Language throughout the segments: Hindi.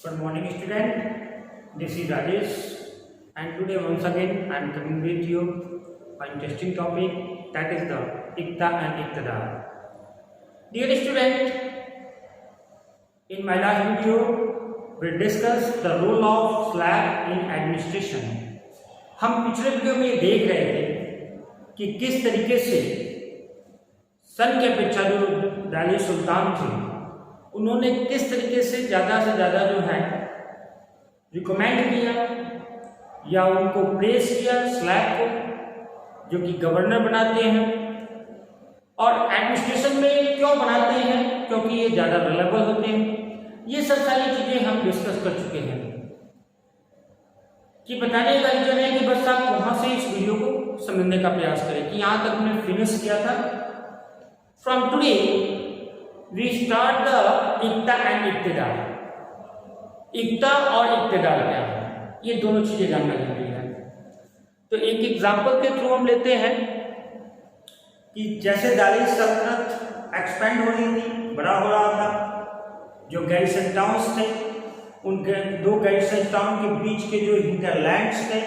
Good morning, student. This is Rajesh, and today once again I am coming with you an interesting topic, that is the Ikta and Iqtidar. Dear student, in my last video we discussed the role of SLAB in administration. हम पिछले वीडियो में ये देख रहे थे कि किस तरीके से सन के अपेक्षा जो दिल्ली सुल्तान थे उन्होंने किस तरीके से ज़्यादा जो है रिकमेंड किया या उनको प्रेस किया स्लैब को, जो कि गवर्नर बनाते हैं, और एडमिनिस्ट्रेशन में क्यों बनाते हैं, क्योंकि ये ज़्यादा रिलायबल होते हैं। ये सब सारी चीज़ें हम डिस्कस कर चुके हैं। कि बताने का रीजन है कि बस आप वहाँ से इस वीडियो को समझने का प्रयास करें कि यहाँ तक हमने फिनिश किया था। From today we start the इक्ता एंड इक्तिदार। इक्ता और इक्तिदार क्या है, ये दोनों चीजें जानना जरूरी है। तो एक एग्जांपल के थ्रू हम लेते हैं कि जैसे दिल्ली सल्तनत एक्सपेंड हो रही थी, बड़ा हो रहा था, जो गैरिसन टाउन्स थे उन दो गैरिसन टाउन के बीच के जो हिंटरलैंड्स थे,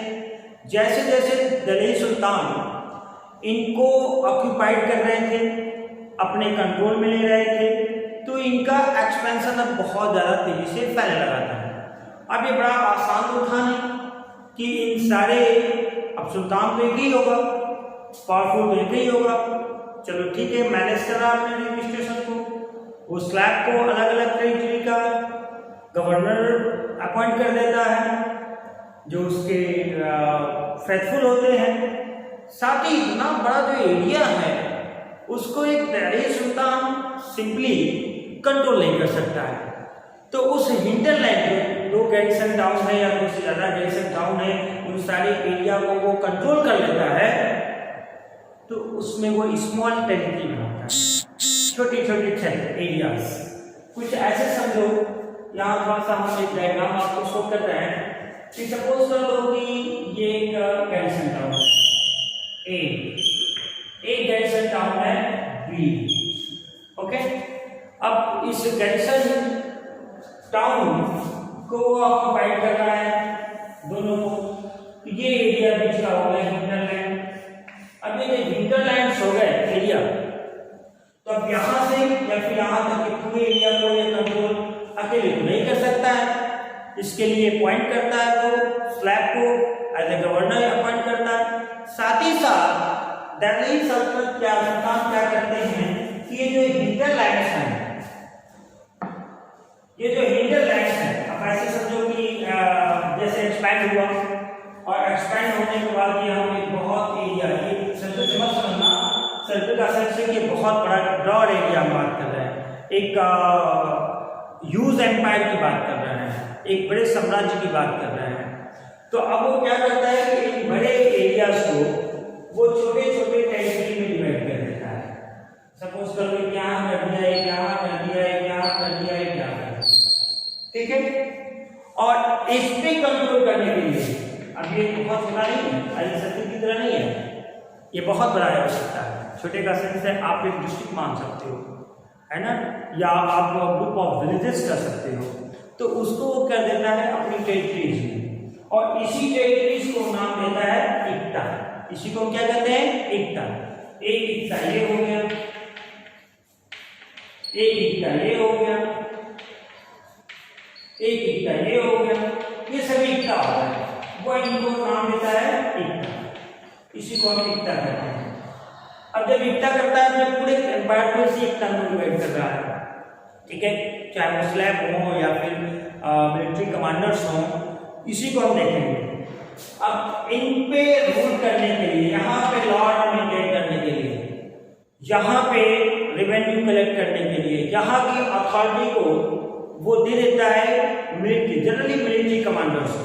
जैसे जैसे दिल्ली सुल्तान इनको ऑक्यूपाइड कर रहे थे, अपने कंट्रोल में ले रहे थे, तो इनका एक्सपेंशन अब बहुत ज़्यादा तेजी से फैलने लगा था। अब ये बड़ा आसान तो था नहीं कि इन सारे, अब सुल्तान तो एक ही होगा, पावरफुल एक ही होगा, चलो ठीक है मैनेज करा आपने एडमिनिस्ट्रेशन को, वो स्लैब को अलग अलग टेरिटरी का गवर्नर अपॉइंट कर देता है जो उसके फेथफुल होते हैं। साथ ही इतना बड़ा जो एरिया है उसको एक दिल्ली सुल्तान सिंपली कंट्रोल नहीं कर सकता है। तो उस हिंटरलैंड जो दो गैरिसन टाउन है या कुछ ज़्यादा गैरिसन टाउन है, उन सारे एरिया को वो कंट्रोल कर लेता है। तो उसमें वो स्मॉल टेरिटरी बनाता है, छोटी छोटी एरियाज। कुछ ऐसे समझो, यहाँ थोड़ा सा हम एक डायग्राम आपको शो कर रहे हैं कि सपोज कर लो कि ये एक गैरिसन टाउन है एक गैरिसन टाउन है बी। ओके, अब इस गैरिसन टाउन को ऑक्युपाइड कर रहा है दोनों को। ये एरिया बीच का हो गया हिंटरलैंड। अब ये हिंटरलैंड्स हो गए एरिया, तो अब यहां से या फिर यहां तक के पूरे एरिया को ये कंट्रोल अकेले तो नहीं कर सकता है, इसके लिए अपॉइंट करता है वो स्लैब को एज ए गवर्नर अपॉइंट करता है। साथ ही साथ दिल्ली सल्तनत क्या सुल्तान क्या करते हैं कि ये जो हिंटरलैंड्स हैं, अब ऐसे समझो कि जैसे एक्सपैंड हुआ और एक्सपैंड होने के बाद ये हम एक बहुत एरिया, ये सर्कल से मत समझना, सर्कल का सेंस है कि बहुत बड़ा ब्रॉड एरिया हम बात कर रहे हैं, एक ह्यूज एम्पायर की बात कर रहे हैं, एक बड़े साम्राज्य की बात कर रहे हैं। तो अब वो क्या करता है कि इन बड़े एरियाज को वो छोटे छोटे टेरिटरी में डिवाइड कर देता है। सपोज कर लो यहाँ कर दिया, यहाँ कर दिया, यहाँ कर दिया, यहाँ कर दिया, ठीक है। और इस पे कंट्रोल करने के लिए, अब ये बहुत बड़ा नहीं है, आई सर्कल की तरह नहीं है, ये बहुत बड़ा हो सकता है। छोटे का सेंस है आप एक डिस्ट्रिक्ट मान सकते हो, है ना, या आप ग्रुप ऑफ विलेजेस कर सकते हो। तो उसको वो कर देता है अपनी टेरिटरीज में, और इसी टेरिटरीज को नाम देता है इक्ता। इसी को क्या कहते हैं, इक्ता। एक इक्ता ये हो गया, एक इक्ता ये हो गया, एक इक्ता ये हो गया, ये सभी इक्ता होता है, वो इनको नाम देता है इक्ता। इसी को हम इक्ता कहते हैं। अब जब इक्ता करता है तो पूरे एम्पायर को इसी इक्ता में डिवाइड कर रहा है, ठीक है, चाहे वो स्लैब हो या फिर मिलिट्री कमांडर्स हो, इसी को हम देखेंगे। अब इन पे रूल करने के लिए, यहाँ पे लॉ मेंटेन करने के लिए, यहाँ पे रेवेन्यू कलेक्ट करने के लिए, यहाँ की अथॉरिटी को वो दे देता है military, generally military commanders.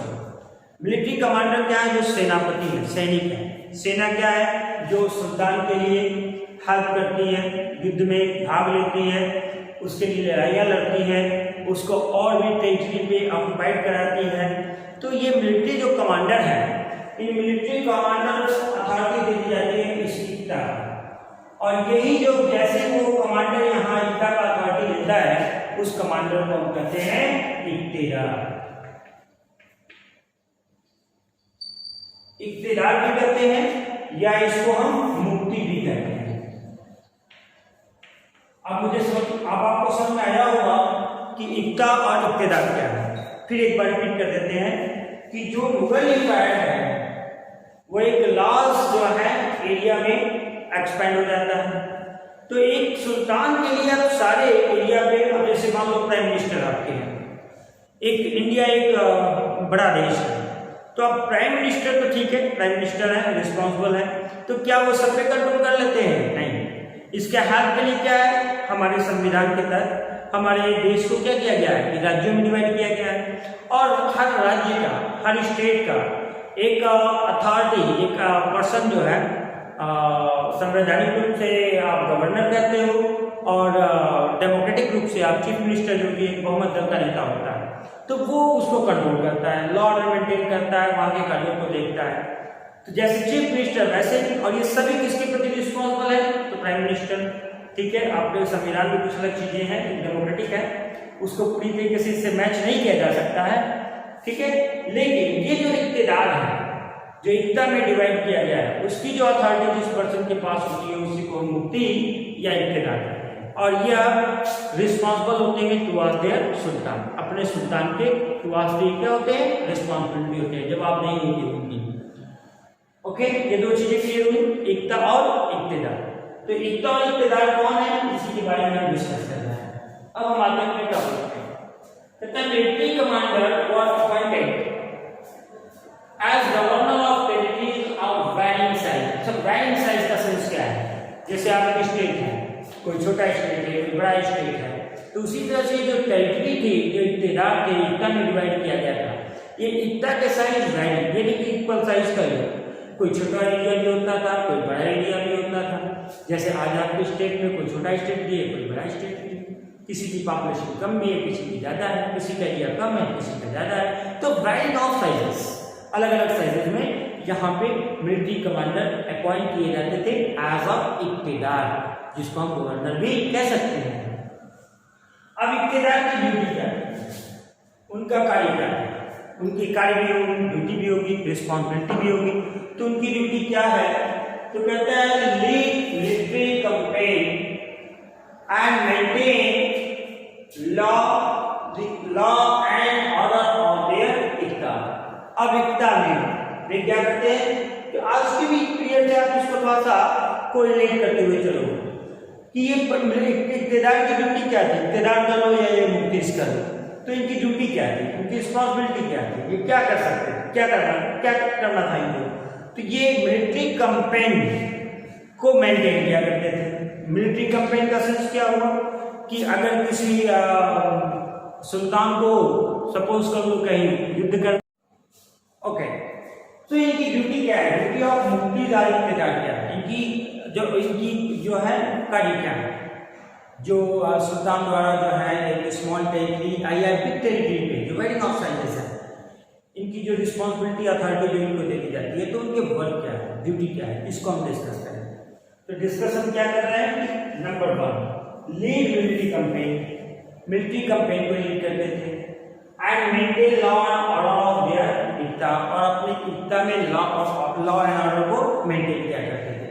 Military commander क्या है, जो सेनापति है, सैनिक है। सेना क्या है, जो सुल्तान के लिए हेल्प करती है, युद्ध में भाग लेती है, उसके लिए लड़ाइयाँ लड़ती है, उसको और भी टेरिटरी पे ऑक्युपाइड कराती है। तो ये मिलिट्री जो कमांडर है, इन मिलिट्री कमांडर अथॉरिटी दे दी जाती है इस इक्ता को। और यही जो जैसे वो कमांडर यहाँ इक्ता का अथॉरिटी लेता है, उस कमांडर को हम कहते हैं इक्तेदार। इक्तेदार भी कहते हैं या इसको हम मुक्ति भी कहते हैं। अब आपको समझ में आया होगा कि इक्ता और इक्तेदार क्या है। फिर एक बार रिपीट कर देते हैं कि जो मुगल एम्पायर है वो एक लार्ज जो है एरिया में एक्सपेंड हो जाता है। तो एक सुल्तान के लिए आप सारे एरिया पे, अब जैसे मान लो प्राइम मिनिस्टर आपके हैं, एक इंडिया एक बड़ा देश है, तो अब प्राइम मिनिस्टर तो ठीक है, प्राइम मिनिस्टर है, रिस्पॉन्सिबल है, तो क्या वो सब पे कंट्रोल कर लेते हैं? नहीं। इसके हेल्प के लिए क्या है, हमारे संविधान के तहत हमारे देश को क्या किया गया है कि राज्यों में डिवाइड किया गया है, और हर राज्य का, हर स्टेट का एक अथॉरिटी, एक पर्सन जो है संवैधानिक रूप से आप गवर्नर कहते हो, और डेमोक्रेटिक रूप से आप चीफ मिनिस्टर, जो कि बहुमत दल का नेता होता है, तो वो उसको कंट्रोल करता है, लॉ ऑर्डर मेंटेन करता है, वहां के कार्यों को देखता है। तो जैसे चीफ मिनिस्टर वैसे ही, और ये सभी किसके प्रति रिस्पॉन्सिबल है? तो प्राइम मिनिस्टर। ठीक है, आपके संविधान में कुछ अलग चीजें हैं, डेमोक्रेटिक है, उसको पूरी तरीके से इससे मैच नहीं किया जा सकता है। ठीक है, लेकिन ये जो इक्तेदार है, जो इक्ता में डिवाइड किया गया है, उसकी जो अथॉरिटी जिस पर्सन के पास होती है उसी को मुफ्ती या इक्तेदार कहते हैं, और यह रिस्पॉन्सिबल होते हैं टुवर्ड्स देयर सुल्तान, अपने सुल्तान के टुवर्ड्स क्या होते हैं? रिस्पॉन्सिबिलिटी होते हैं, जवाबदेही होती है उनकी। ओके, ये दो चीजें क्लियर हुई, इक्ता और इक्तेदार। तो इक्ता और इक्तेदार कौन है, इसी के बारे में हम डिस्कस कर रहे हैं। अब हम आते हैं अपने टॉपिक पे। The military commander was appointed as governor of territories of varying size. सब varying size का सेंस क्या है? जैसे आप एक स्टेट है, कोई छोटा स्टेट है, कोई बड़ा स्टेट है, तो उसी तरह से जो टेरिटरी थी, जो इक्तेदार थे, इक्ता में डिवाइड किया गया था, ये इक्ता के साइज वैरी, ये नहीं कि इक्वल साइज का ही, कोई छोटा एरिया भी होता था, कोई बड़ा एरिया भी होता था। जैसे आज आपके स्टेट में कोई छोटा स्टेट भी है, कोई बड़ा स्टेट भी है, किसी की पॉपुलेशन कम भी है, किसी की ज़्यादा है, किसी का एरिया कम है, किसी का ज़्यादा है। तो वैरायटी ऑफ साइजेस, अलग अलग साइजेस में यहाँ पे मिलिट्री कमांडर अपॉइंट किए जाते थे एज ऑफ इक्तेदार, जिसको हम गवर्नर भी कह सकते हैं। अब इक्तेदार की ड्यूटी क्या है, उनका कार्य क्या है? उनकी कार्य भी होगी, ड्यूटी भी होगी, रिस्पॉन्सिबिलिटी भी होगी। तो उनकी ड्यूटी क्या है? तो कहता है lead military campaign and maintain law and order of their इक्ता। अब इक्ता में वे क्या करते हैं कि आज के भी पीरियड में आप इसको थोड़ा सा कोरिलेट करते हुए चलो कि ये इक्तेदार की ड्यूटी क्या थी, इक्तेदार कर लो या ये मुफ्ती कर लो, तो इनकी ड्यूटी क्या थी, इनकी रिस्पॉन्सिबिलिटी क्या थी, ये क्या कर सकते थे, क्या करना था इनको? तो ये मिलिट्री कैंपेन को मेंटेन किया करते थे। मिलिट्री कैंपेन का सेंस क्या हुआ कि अगर किसी सुल्तान को सपोज कर लो कहीं युद्ध कर, ओके, तो इनकी ड्यूटी क्या है? ड्यूटी ऑफ मुफ्ती जारी इक्तेदार क्या है? इनकी जो है कार्य क्या है? जो सुल्तान द्वारा जो है एक स्मॉल टेरिटरी या बिग टेरिटरी पे जो वेरिंग ऑफ साइजेस है, इनकी जो रिस्पॉन्सिबिलिटी अथॉरिटी जो इनको देती जाती है, तो उनके वर्क क्या है, ड्यूटी क्या है, इसको हम डिस्कस करें। तो डिस्कशन क्या कर रहे हैं? Number 1, lead military campaign, military campaign को लीड करते थे and maintain law and order of their इक्ता, और अपने इक्ता में लॉ एंड ऑर्डर को मेंटेन किया करते थे।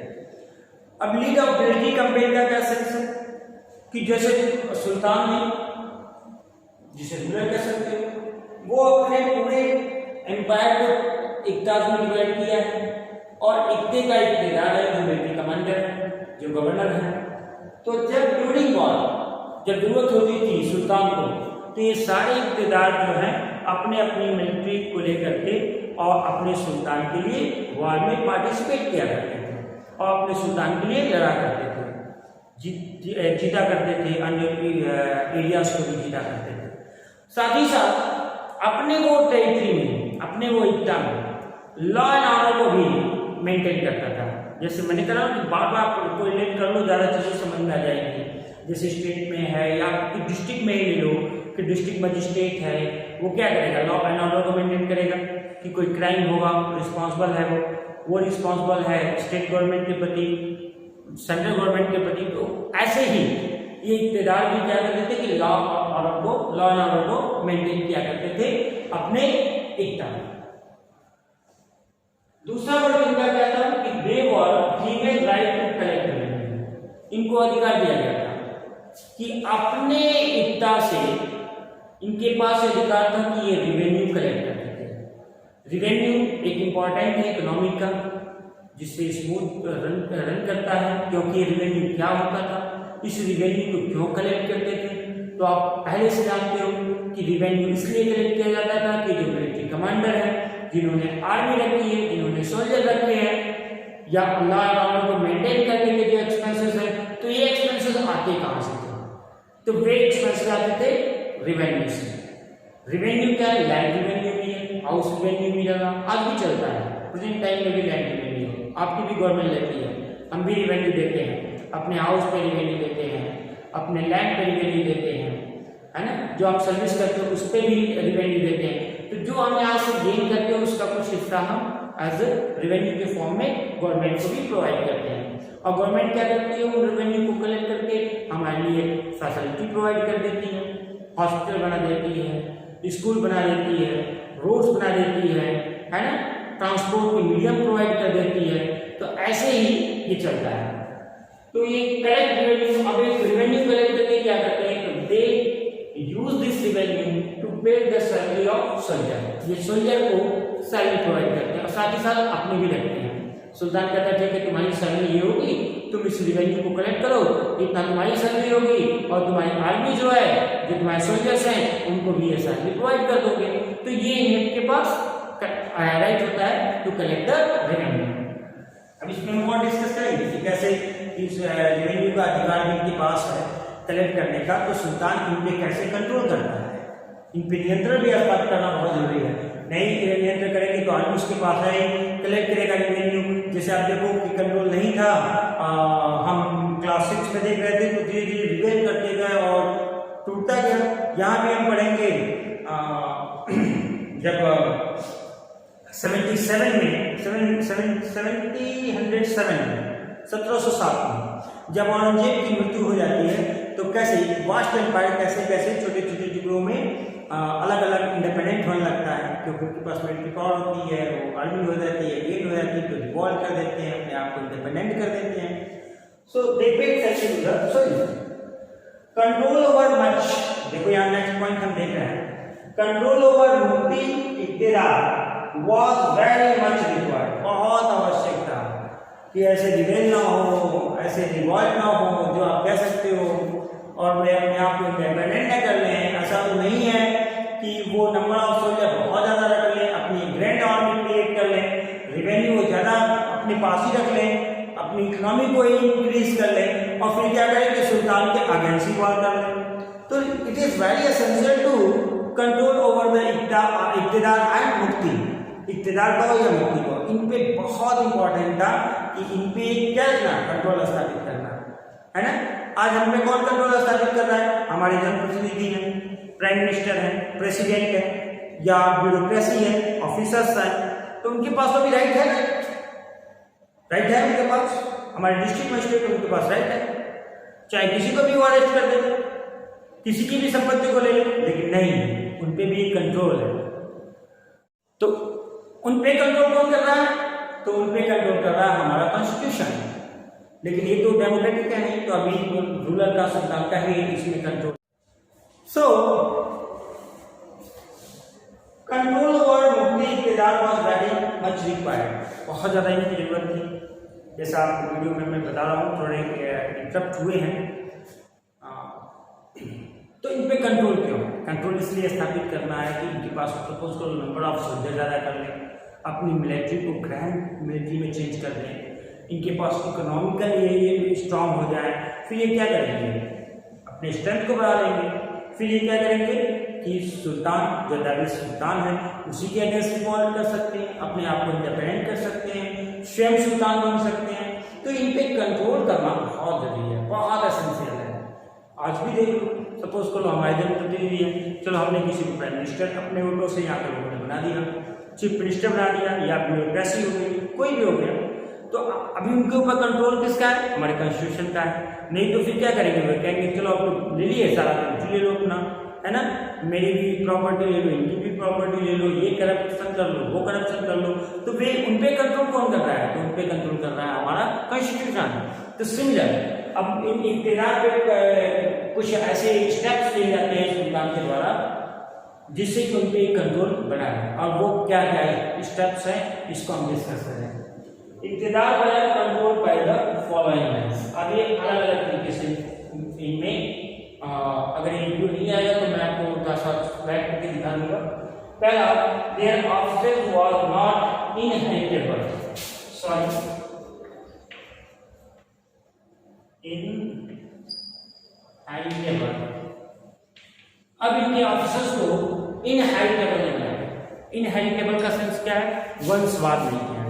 अब लीड ऑफ मिलिट्री कैंपेन का क्या सेंस है कि जैसे सुल्तान ने, जिसे रूलर कह सकते हो, वो अपने पूरे एम्पायर को इक्ताज में डिवाइड किया है, और इक्ते का इक्तेदार है जो मिलिट्री कमांडर है, जो गवर्नर है। तो जब ड्यूरिंग वॉर, जब जरूरत होती थी सुल्तान को, तो ये सारे इक्तेदार जो हैं अपने अपनी मिलिट्री को लेकर के और अपने सुल्तान के लिए वॉर में पार्टिसिपेट किया करते थे और अपने सुल्तान के लिए लड़ा करते थे, जीता करते थे, अन्य एरियाज को भी जीता करते थे। साथ ही साथ अपने वो टेरिटरी में, अपने वो इक्ता में लॉ एंड ऑर्डर को भी मेंटेन करता था। जैसे मैंने कहा कि बार बार कोरिलेट कर लो, ज़्यादा चीज़ें समझ में आ जाएंगी। जैसे स्टेट में है या डिस्ट्रिक्ट में ही ले लो कि डिस्ट्रिक्ट मजिस्ट्रेट है, वो क्या करेगा? लॉ एंड ऑर्डर को मेंटेन करेगा कि कोई क्राइम होगा, रिस्पॉन्सिबल है वो रिस्पॉन्सिबल है स्टेट गवर्नमेंट के प्रति, सेंट्रल गवर्नमेंट के प्रति। तो ऐसे ही ये इक्तेदार भी क्या करते थे कि लॉ एंड ऑर्डर को मेंटेन किया करते थे अपने इक्ता में। दूसरा वर्ड इनका क्या था कि they were given right to collect revenue, इनको अधिकार दिया गया था कि अपने इक्ता से इनके पास अधिकार था कि ये रेवेन्यू कलेक्ट करते थे। रेवेन्यू एक इंपॉर्टेंट है इकोनॉमी का, जिससे स्मूथ रन करता है, क्योंकि रेवेन्यू क्या होता था, इस रेवेन्यू को क्यों कलेक्ट करते थे, तो आप पहले से जानते हो कि रेवेन्यू इसलिए कलेक्ट किया जाता था कि जो मिलिट्री कमांडर है, जिन्होंने आर्मी रखी है, जिन्होंने सोल्जर रखे हैं, या लॉ एंड ऑर्डर को मेंटेन करने के जो एक्सपेंसेस है, तो ये एक्सपेंसेस आते कहां से थे, तो वे एक्सपेंसेस आते थे रेवेन्यू से। रेवेन्यू क्या है, लैंड रेवेन्यू भी है, हाउस रेवेन्यू भी लगा, आज भी चलता है, प्रेजेंट टाइम में भी लैंड रेवेन्यू है, आपकी भी गवर्नमेंट लेती है, हम भी रेवेन्यू देते हैं, अपने हाउस पे रेवेन्यू देते हैं, अपने लैंड पे रेवेन्यू देते हैं, है ना, जो आप सर्विस करते हो उस पर भी रेवेन्यू देते हैं। तो जो हम यहाँ से गेन करते हैं उसका कुछ हिस्सा हम एज रेवेन्यू के फॉर्म में गवर्नमेंट को भी प्रोवाइड करते हैं, और गवर्नमेंट क्या करती है, उन रेवेन्यू को कलेक्ट करके हमारे लिए फैसिलिटी प्रोवाइड कर देती है, हॉस्पिटल बना देती है, स्कूल बना देती है, रोड्स बना देती है ना, ट्रांसपोर्ट के मीडियम प्रोवाइड कर देती है। तो ऐसे ही ये चलता है। तो ये कलेक्ट रेवेन्यू, अब एक रेवेन्यू कलेक्ट करके क्या करते हैं, तो दे यूज दिस रेवेन्यू टू पे द सैलरी ऑफ सोल्जर, ये सोल्जर को सैलरी प्रोवाइड करते हैं और साथ ही साथ अपने भी रखते हैं। सुल्तान कहता है ठीक है तुम्हारी सैलरी ये होगी, तुम इस रेवेन्यू को कलेक्ट करो, इतना तुम्हारी सैलरी होगी, और तुम्हारी आर्मी जो है, जो तुम्हारे सोल्जर्स हैं, उनको भी ये सैलरी प्रोवाइड कर दोगे। तो ये इनके पास राइट होता है टू कलेक्ट द रेवेन्यू। अब इसमें हम और डिस्कस करेंगे कि कैसे इस रेवेन्यू का अधिकार इनके पास है कलेक्ट करने का, तो सुल्तान इन पे कैसे कंट्रोल करता है, इन पे नियंत्रण भी स्थापित करना बहुत जरूरी है। नहीं नियंत्रण करेंगे तो आर्मी उसके पास है, कलेक्ट करेगा रेवेन्यू। जैसे आप देखो कि कंट्रोल नहीं था, हम क्लास 6 में देख रहे थे, तो धीरे धीरे रिवेल करते गए और टूटता गया। यहाँ भी हम पढ़ेंगे जब 1707 में 1707 में जब औरंगजेब की मृत्यु हो जाती है, तो कैसे वास्ट एम्पायर कैसे कैसे छोटे छोटे टुकड़ों में अलग अलग इंडिपेंडेंट होने लगता है, क्योंकि उनके पास मिलिट्री पावर होती है, वो आर्मी हो जाती है, गेट हो जाती है, तो रिवॉल्व कर देते हैं, अपने आप को इंडिपेंडेंट कर देते हैं। So they paid attention to the soldier. Control over much, देखो यहाँ नेक्स्ट पॉइंट हम देख रहे हैं, कंट्रोल ओवर मुफ्ती इख्तियार was very much required, बहुत आवश्यक था कि ऐसे रिवेल ना हो, ऐसे रिवॉल्ट ना हो जो आप कह सकते हो, और वे अपने आप को इंडिपेंडेंट न कर लें। ऐसा तो नहीं है कि वो नंबर ऑफ सोल्जर बहुत ज़्यादा रख लें, अपनी ग्रैंड आर्मी क्रिएट कर लें, रेवेन्यू को ज़्यादा अपने पास ही रख लें, अपनी इकोनॉमी को इंक्रीज कर लें, और फिर क्या करें कि सुल्तान के अगेंस्ट ही वॉर कर लें। तो it is very essential to control over the इक्तिदार एंड मुफ्ती, इक्तिदार का हो या मुफ्ती को, इन पे बहुत इंपॉर्टेंट था कि इन पे क्या करना, कंट्रोल स्थापित करना है ना। आज हम पे कौन कंट्रोल स्थापित कर रहा है, हमारे जनप्रतिनिधि हैं, प्राइम मिनिस्टर हैं, प्रेसिडेंट है, या ब्यूरोक्रेसी है, ऑफिसर्स हैं, तो उनके पास तो भी राइट है ना, राइट है उनके पास, हमारे डिस्ट्रिक्ट मजिस्ट्रेट उनके पास राइट है, चाहे किसी को भी वो अरेस्ट कर दे, किसी की भी संपत्ति को ले ले, लेकिन नहीं, उन पे भी एक कंट्रोल है। तो उन पे कंट्रोल कौन कर रहा है, तो उन पे कंट्रोल कर रहा है हमारा कॉन्स्टिट्यूशन, लेकिन ये तो डेमोक्रेटिक है नहीं, तो अभी रूलर का सुल्तान का ही इसमें कंट्रोल। सो कंट्रोल ओवर मुफ्ती इख्तियार वाज वेरी मच रिक्वायर्ड, बहुत ज़्यादा इनकी जरूरत थी। जैसा आपको वीडियो में मैं बता रहा हूँ, थोड़े इंटरप्ट हुए हैं, तो इन पे कंट्रोल क्यों, कंट्रोल इसलिए स्थापित करना है कि इनके पास सपोज करो नंबर ऑफ सोल्जर ज़्यादा कर लें, अपनी मिलिट्री को ग्रैंड मिलिट्री में चेंज कर दें, इनके पास इकोनॉमिकल ये स्ट्रांग हो जाए, फिर ये क्या करेंगे, अपने स्ट्रेंथ को बढ़ा लेंगे, फिर ये क्या करेंगे कि सुल्तान जो दावी सुल्तान है उसी के अगेंस्ट रिवॉल्ट कर सकते हैं, अपने आप को इंडिपेंडेंट कर सकते हैं, स्वयं सुल्तान बन सकते हैं। तो इन पे कंट्रोल करना बहुत जरूरी है, बहुत एसेंशियल है। आज भी देख लो, सपोज करो हमारे जनप्रतिनिधि है, चलो हमने किसी को प्राइम मिनिस्टर अपने वोटों से यहाँ पे लोगों ने बना दिया, चीफ मिनिस्टर बना दिया, या ब्यूरोक्रेसी हो गई, कोई भी हो गया, तो तो अभी उनके ऊपर कंट्रोल किसका है? हमारे कॉन्स्टिट्यूशन का है। नहीं तो फिर क्या करेंगे? वो कहेंगे चलो अब तो ले लिए सारा कुछ ले लो अपना, है ना, मेरी भी प्रॉपर्टी ले लो, इनकी भी प्रॉपर्टी ले लो, ये करप्शन कर लो, वो करप्शन कर लो। तो वे उन पे कंट्रोल कौन कर रहा है? तो उन पे कंट्रोल कर रहा है हमारा कॉन्स्टिट्यूशन। तो सिमिलर अब इन इख्तियार पे कुछ ऐसे स्टेप्स लिए जाते हैं सुल्तान के द्वारा जिससे कि उन पे कंट्रोल बना है। और वो क्या क्या स्टेप्स हैं इसको हम डिस्कस करें। इख्तियार by control by the following means. अब ये अलग अलग तरीके से इनमें अगर ये वीडियो नहीं आएगा तो मैं आपको थोड़ा सा स्लाइड करके दिखा दूंगा। पहला, their office was not inheritable, sorry inheritable. अब इनके ऑफिसर्स को इनहेरिटेबल बनाया। इनहेरिटेबल का सेंस क्या है? वंशवाद नहीं किया,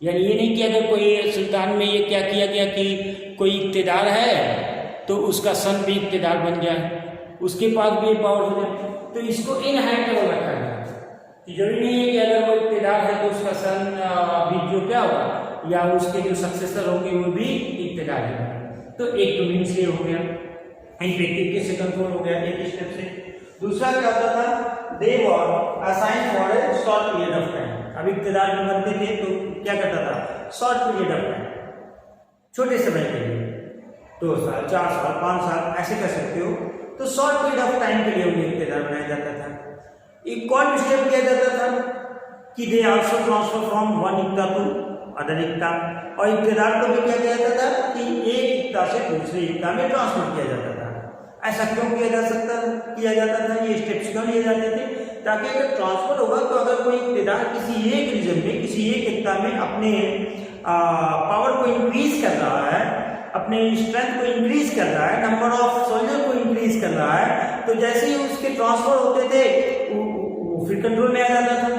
यानी ये नहीं कि अगर कोई सुल्तान में ये क्या किया गया कि कोई इख्तियार है तो उसका सन भी इख्तियार बन जाए, उसके पास भी पावर हो जाए, तो इसको इनहेरिटेबल रखा गया। जरूरी नहीं है कि अगर वो इख्तियार है तो उसका सन भी जो क्या होगा या उसके जो सक्सेसर होंगे वो भी इख्तियार है। तो एक तो मीन्स ये हो गया, एक तरीके से कंट्रोल हो गया एक स्टेप से। दूसरा क्या होता था? They were assign for a short period of time. अब इख्तियार में बनते थे तो क्या करता था? शॉर्ट पीरियड ऑफ टाइम, छोटे समय के लिए, 2 साल 4 साल 5 साल ऐसे कर सकते हो। तो शॉर्ट पीरियड ऑफ टाइम के लिए उन्हें इख्तियार बनाया जाता था। एक कौन स्टेप किया जाता था कि they also transfer from one इक्ता टू अदर इक्ता। और इख्तियार को भी क्या किया जाता था कि एक इक्ता से दूसरे इक्ता में ट्रांसफर किया जाता था। ऐसा क्यों किया जाता था? ये स्टेप्स क्यों लिए जाते थे? ताकि अगर ट्रांसफर होगा तो अगर कोई इख्तियार किसी एक रीजन में, किसी एक इक्ता में अपने पावर को इंक्रीज कर रहा है, अपने स्ट्रेंथ को इंक्रीज कर रहा है, नंबर ऑफ सोल्जर को इंक्रीज कर रहा है, तो जैसे ही उसके ट्रांसफर होते थे वो फिर कंट्रोल में आ जाता था।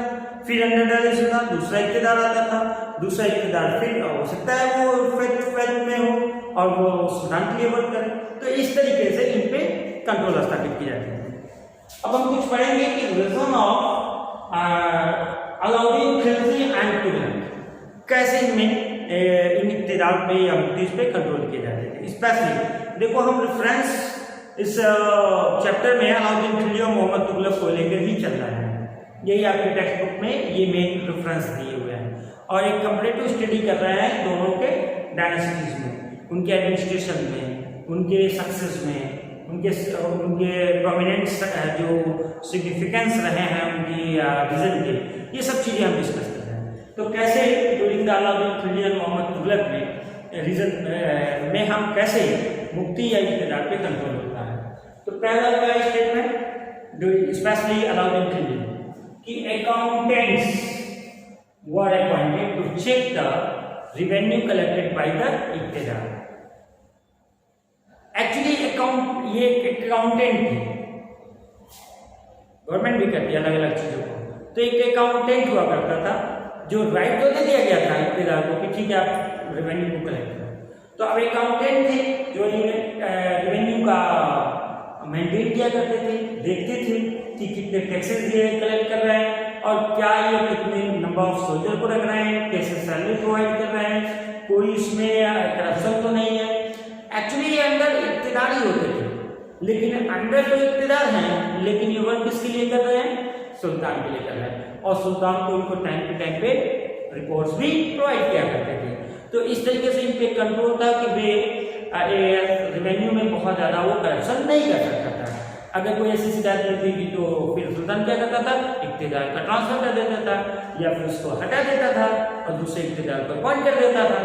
फिर अंडर डायरेक्शन दूसरा इख्तियार आता था, दूसरा इख्तियार फिर हो सकता है वो फेथ में हो और वो सुल्तान के लिए वर्क करे। तो इस तरीके से इन पे कंट्रोल स्थापित किया जाता है। अब हम कुछ पढ़ेंगे कि reason of Alauddin Khilji and Tughlaq, कैसे इनमें इन इख्तियार पे या मुफ्तीज पे कंट्रोल किए जाते थे। स्पेशली देखो हम रेफरेंस इस चैप्टर में अलाउद्दीन खिलजी और मोहम्मद तुगलक को लेकर ही चल रहा है। यही आपके टेक्स्ट बुक में ये मेन रेफरेंस दिए हुए हैं और एक कंपैरेटिव स्टडी कर रहे हैं दोनों के डायनेस्टीज में, उनके एडमिनिस्ट्रेशन में, उनके सक्सेस में, उनके प्रोमिनेंट जो सिग्निफिकेंस रहे हैं उनकी विजन के, ये सब चीज़ें हम डिस्कस कर रहे हैं। तो कैसे ड्यूरिंग द अलाउद्दीन खिलजी और मोहम्मद तुगलक में रीजन में हम कैसे मुफ्ती या इख्तियार पे कंट्रोल होता है। तो पहला क्या स्टेटमेंट स्पेशली अलाउद्दीन खिलजी कि accountants were appointed to check the revenue collected by the इख्तियार। एक्चुअली ये अकाउंटेंट थे, गवर्नमेंट भी करती है अलग अलग चीजों को। तो एक अकाउंटेंट हुआ करता था जो राइट तो दे दिया गया था इख्तियार को कि ठीक है आप रेवेन्यू को कलेक्ट करो। तो अब अकाउंटेंट थे जो रेवेन्यू का मेंटेन किया करते थे, देखते थे कि कितने टैक्सेस कलेक्ट कर रहे हैं और क्या ये कितने नंबर ऑफ सोल्जर को रख रहे हैं, कैसे सैलरी प्रोवाइड कर रहे हैं, कोई इसमें करप्शन तो नहीं है। एक्चुअली ये अंडर इख्तियार ही होते थे, लेकिन अंडर तो इख्तियार हैं लेकिन ये वर्क किसके लिए कर रहे हैं? सुल्तान के लिए कर रहे हैं और सुल्तान को उनको टाइम पे रिपोर्ट्स भी प्रोवाइड किया करते थे। तो इस तरीके से इन पे कंट्रोल था कि वे रेवेन्यू में बहुत ज़्यादा वो करप्शन नहीं कर सकता था। अगर कोई ऐसी शिकायत मिलती थी तो फिर सुल्तान क्या करता था? इख्तियार का ट्रांसफर कर देता था या फिर उसको हटा देता था और दूसरे इख्तियार पर अपॉइंट कर देता था।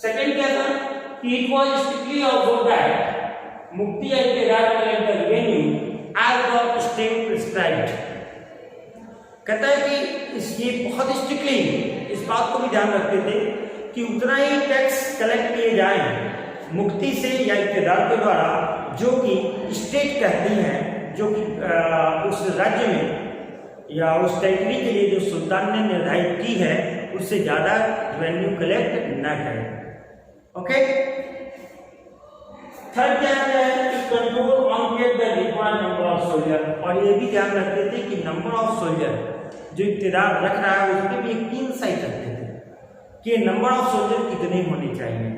सेकेंड क्या था कि it was strictly observed that मुफ्ती या इख्तियार collect the revenue as the state prescribed. कहता है कि ये बहुत स्ट्रिक्टली इस बात को भी ध्यान रखते थे कि उतना ही टैक्स कलेक्ट किए जाए मुफ्ती से या इख्तियार के द्वारा जो कि स्टेट कहती है, जो कि उस राज्य में या उस टेरिटरी के लिए जो सुल्तान ने निर्धारित की है उससे ज़्यादा रेवेन्यू कलेक्ट न करें। ओके, थर्ड क्या है कि control on the required number of soldier. और ये भी ध्यान रखते थे कि नंबर ऑफ सोल्जर जो इख्तियार रख रहा है उस पर भी एक 3 साइड रखते थे कि नंबर ऑफ सोल्जर कितने होने चाहिए,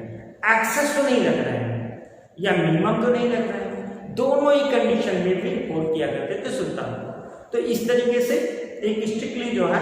एक्सेस तो नहीं रख रहे हैं या मिनिमम तो नहीं रख रहे हैं, दोनों ही कंडीशन में भी रिपोर्ट किया करते थे सुल्तान। तो इस तरीके से एक स्ट्रिक्टली जो है